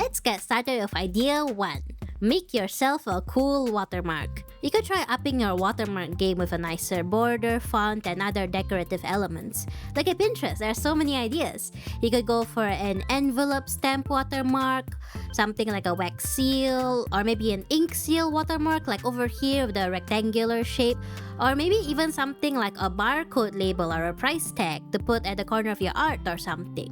Let's get started with idea 1. Make yourself a cool watermark. You could try upping your watermark game with a nicer border, font, and other decorative elements. Look at Pinterest, there are so many ideas. You could go for an envelope stamp watermark, something like a wax seal, or maybe an ink seal watermark like over here with the rectangular shape, or maybe even something like a barcode label or a price tag to put at the corner of your art or something.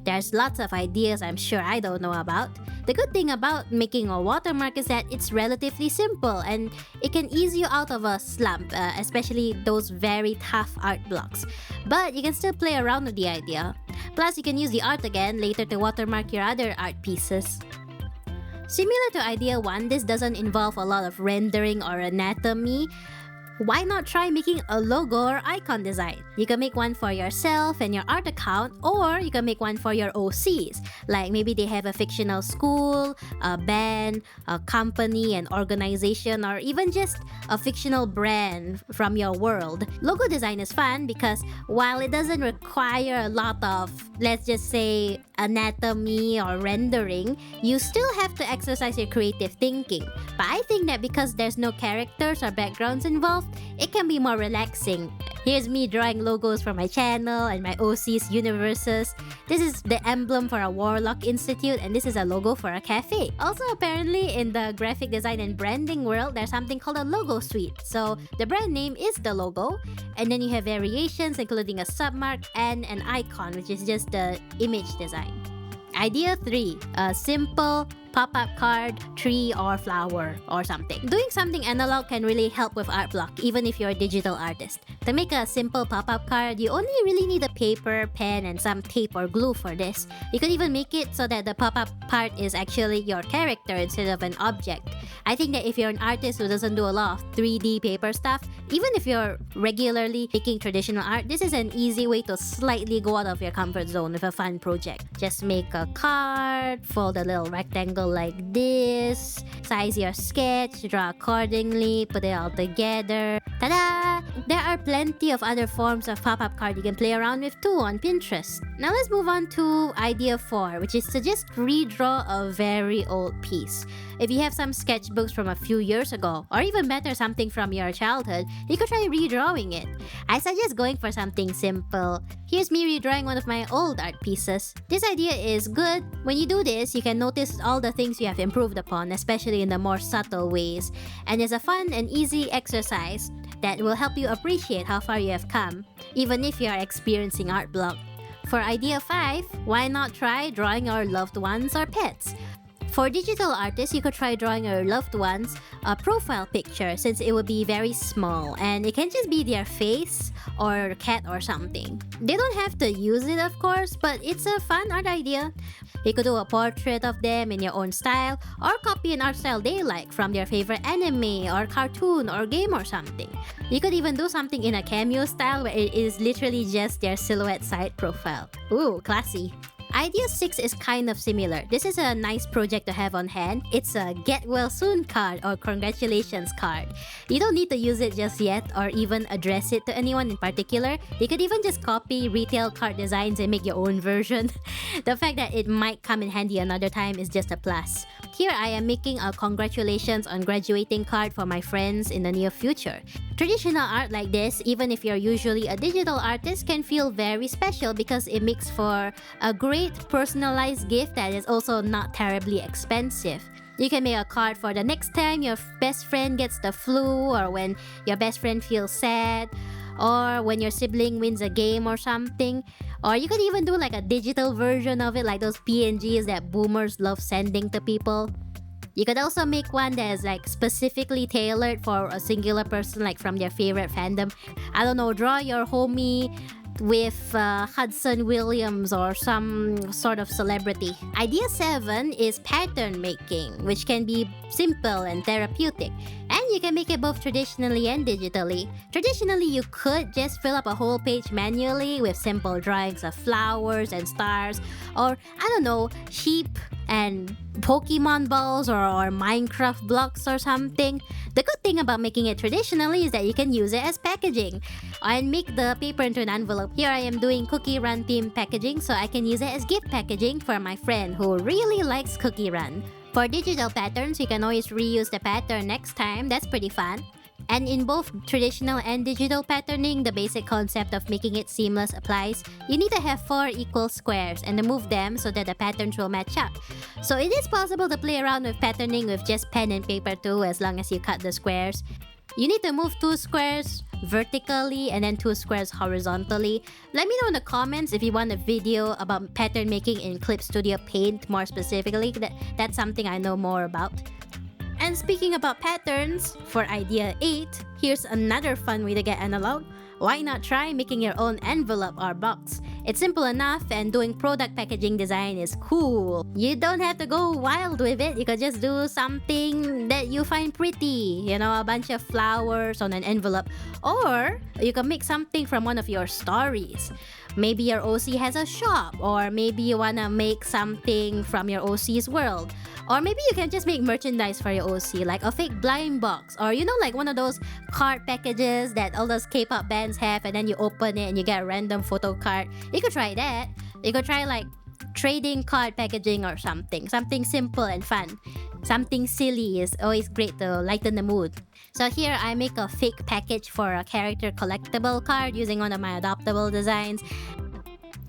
There's lots of ideas I'm sure I don't know about. The good thing about making a watermark is that it's relatively simple and it can ease you out of a slump, especially those very tough art blocks. But you can still play around with the idea. Plus, you can use the art again later to watermark your other art pieces. Similar to idea 1, this doesn't involve a lot of rendering or anatomy. Why not try making a logo or icon design? You can make one for yourself and your art account, or you can make one for your OCs. Like maybe they have a fictional school, a band, a company, an organization, or even just a fictional brand from your world. Logo design is fun because while it doesn't require a lot of, let's just say, anatomy or rendering, you still have to exercise your creative thinking. But I think that because there's no characters or backgrounds involved, it can be more relaxing. Here's me drawing logos for my channel and my OC's universes. This is the emblem for a Warlock Institute, and this is a logo for a cafe. Also, apparently in the graphic design and branding world, there's something called a logo suite. So the brand name is the logo, and then you have variations including a submark and an icon, which is just the image design. Idea 3. A simple pop-up card, tree, or flower, or something. Doing something analog can really help with art block, even if you're a digital artist. To make a simple pop-up card, you only really need a paper, pen, and some tape or glue for this. You could even make it so that the pop-up part is actually your character instead of an object. I think that if you're an artist who doesn't do a lot of 3D paper stuff, even if you're regularly making traditional art, this is an easy way to slightly go out of your comfort zone with a fun project. Just make a card, fold a little rectangle like this, size your sketch, draw accordingly, put it all together. Ta-da! There are plenty of other forms of pop-up card you can play around with too on Pinterest. Now let's move on to idea 4, which is to just redraw a very old piece. If you have some sketchbooks from a few years ago, or even better, something from your childhood, you could try redrawing it. I suggest going for something simple. Here's me redrawing one of my old art pieces. This idea is good. When you do this, you can notice all the things you have improved upon, especially in the more subtle ways. And it's a fun and easy exercise that will help you appreciate how far you have come, even if you are experiencing art block. For idea 5, why not try drawing your loved ones or pets? For digital artists, you could try drawing your loved ones a profile picture since it would be very small and it can just be their face or cat or something. They don't have to use it, of course, but it's a fun art idea. You could do a portrait of them in your own style or copy an art style they like from their favorite anime or cartoon or game or something. You could even do something in a cameo style where it is literally just their silhouette side profile. Ooh, classy. Idea 6 is kind of similar. This is a nice project to have on hand. It's a get well soon card or congratulations card. You don't need to use it just yet or even address it to anyone in particular. You could even just copy retail card designs and make your own version. The fact that it might come in handy another time is just a plus. Here I am making a congratulations on graduating card for my friends in the near future. Traditional art like this, even if you're usually a digital artist, can feel very special because it makes for a great personalized gift that is also not terribly expensive. You can make a card for the next time your best friend gets the flu, or when your best friend feels sad, or when your sibling wins a game or something. Or you could even do like a digital version of it, like those PNGs that boomers love sending to people. You could also make one that is like specifically tailored for a singular person, like from their favorite fandom. I don't know, draw your homie with Hudson Williams or some sort of celebrity. Idea 7 is pattern making, which can be simple and therapeutic. And you can make it both traditionally and digitally. Traditionally, you could just fill up a whole page manually with simple drawings of flowers and stars, or I don't know, sheep and Pokemon balls or Minecraft blocks or something. The good thing about making it traditionally is that you can use it as packaging and make the paper into an envelope. Here I am doing cookie run themed packaging, so I can use it as gift packaging for my friend who really likes cookie run. For digital patterns, you can always reuse the pattern next time. That's pretty fun. And in both traditional and digital patterning, the basic concept of making it seamless applies. You need to have 4 equal squares and move them so that the patterns will match up. So it is possible to play around with patterning with just pen and paper too, as long as you cut the squares. You need to move 2 squares vertically and then 2 squares horizontally. Let me know in the comments if you want a video about pattern making in Clip Studio Paint more specifically. That's something I know more about. And speaking about patterns, for idea 8, here's another fun way to get analog. Why not try making your own envelope or box? It's simple enough, and doing product packaging design is cool. You don't have to go wild with it. You could just do something that you find pretty. You know, a bunch of flowers on an envelope. Or you can make something from one of your stories. Maybe your OC has a shop, or maybe you wanna make something from your OC's world. Or maybe you can just make merchandise for your OC, like a fake blind box, or like one of those card packages that all those K-pop bands have, and then you open it and you get a random photo card. You could try that. You could try like trading card packaging or something simple and fun. Something silly is always great to lighten the mood. So here I make a fake package for a character collectible card using one of my adoptable designs.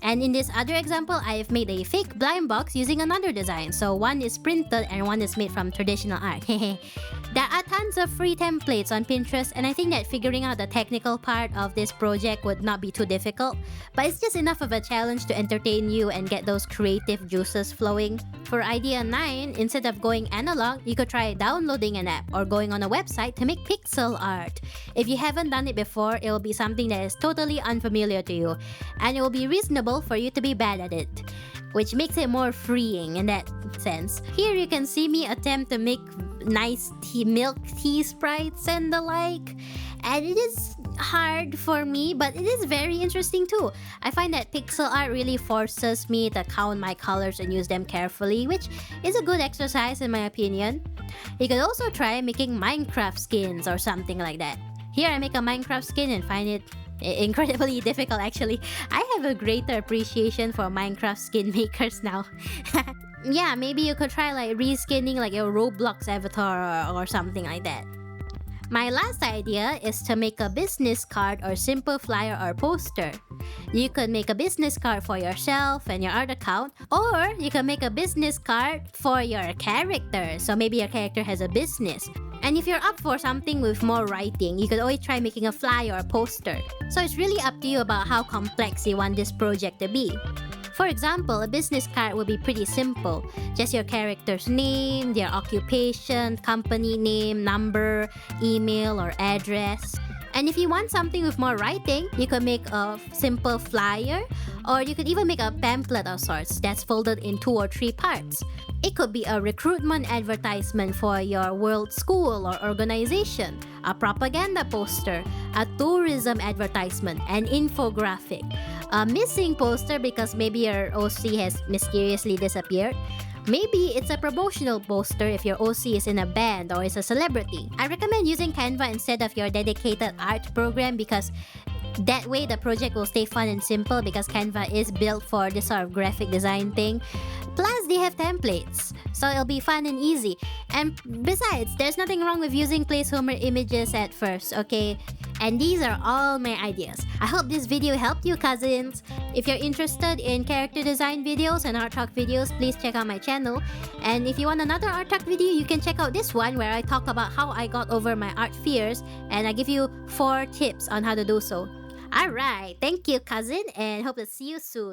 And in this other example, I have made a fake blind box using another design. So one is printed and one is made from traditional art. There are tons of free templates on Pinterest, and I think that figuring out the technical part of this project would not be too difficult. But it's just enough of a challenge to entertain you and get those creative juices flowing. For idea 9, instead of going analog, you could try downloading an app or going on a website to make pixel art. If you haven't done it before, it will be something that is totally unfamiliar to you, and it will be reasonable for you to be bad at it, which makes it more freeing in that sense. Here you can see me attempt to make nice milk tea sprites and the like, and it is hard for me, but it is very interesting too. I find that pixel art really forces me to count my colors and use them carefully, which is a good exercise in my opinion. You could also try making Minecraft skins or something like that. Here I make a Minecraft skin and find it incredibly difficult actually. I have a greater appreciation for Minecraft skin makers now. Yeah, maybe you could try like reskinning like your Roblox avatar or something like that. My last idea is to make a business card or simple flyer or poster. You could make a business card for yourself and your art account, or you can make a business card for your character. So maybe your character has a business. And if you're up for something with more writing, you could always try making a flyer or poster. So it's really up to you about how complex you want this project to be. For example, a business card would be pretty simple. Just your character's name, their occupation, company name, number, email, or address. And if you want something with more writing, you could make a simple flyer, or you could even make a pamphlet of sorts that's folded in 2 or 3 parts. It could be a recruitment advertisement for your world school or organization, a propaganda poster, a tourism advertisement, an infographic, a missing poster because maybe your OC has mysteriously disappeared. Maybe it's a promotional poster if your OC is in a band or is a celebrity. I recommend using Canva instead of your dedicated art program because that way the project will stay fun and simple, because Canva is built for this sort of graphic design thing. Plus, they have templates, so it'll be fun and easy. And besides, there's nothing wrong with using placeholder images at first, okay? And these are all my ideas. I hope this video helped you, cousins. If you're interested in character design videos and art talk videos, please check out my channel. And if you want another art talk video, you can check out this one where I talk about how I got over my art fears, and I give you 4 tips on how to do so. Alright, thank you, cousin, and hope to see you soon.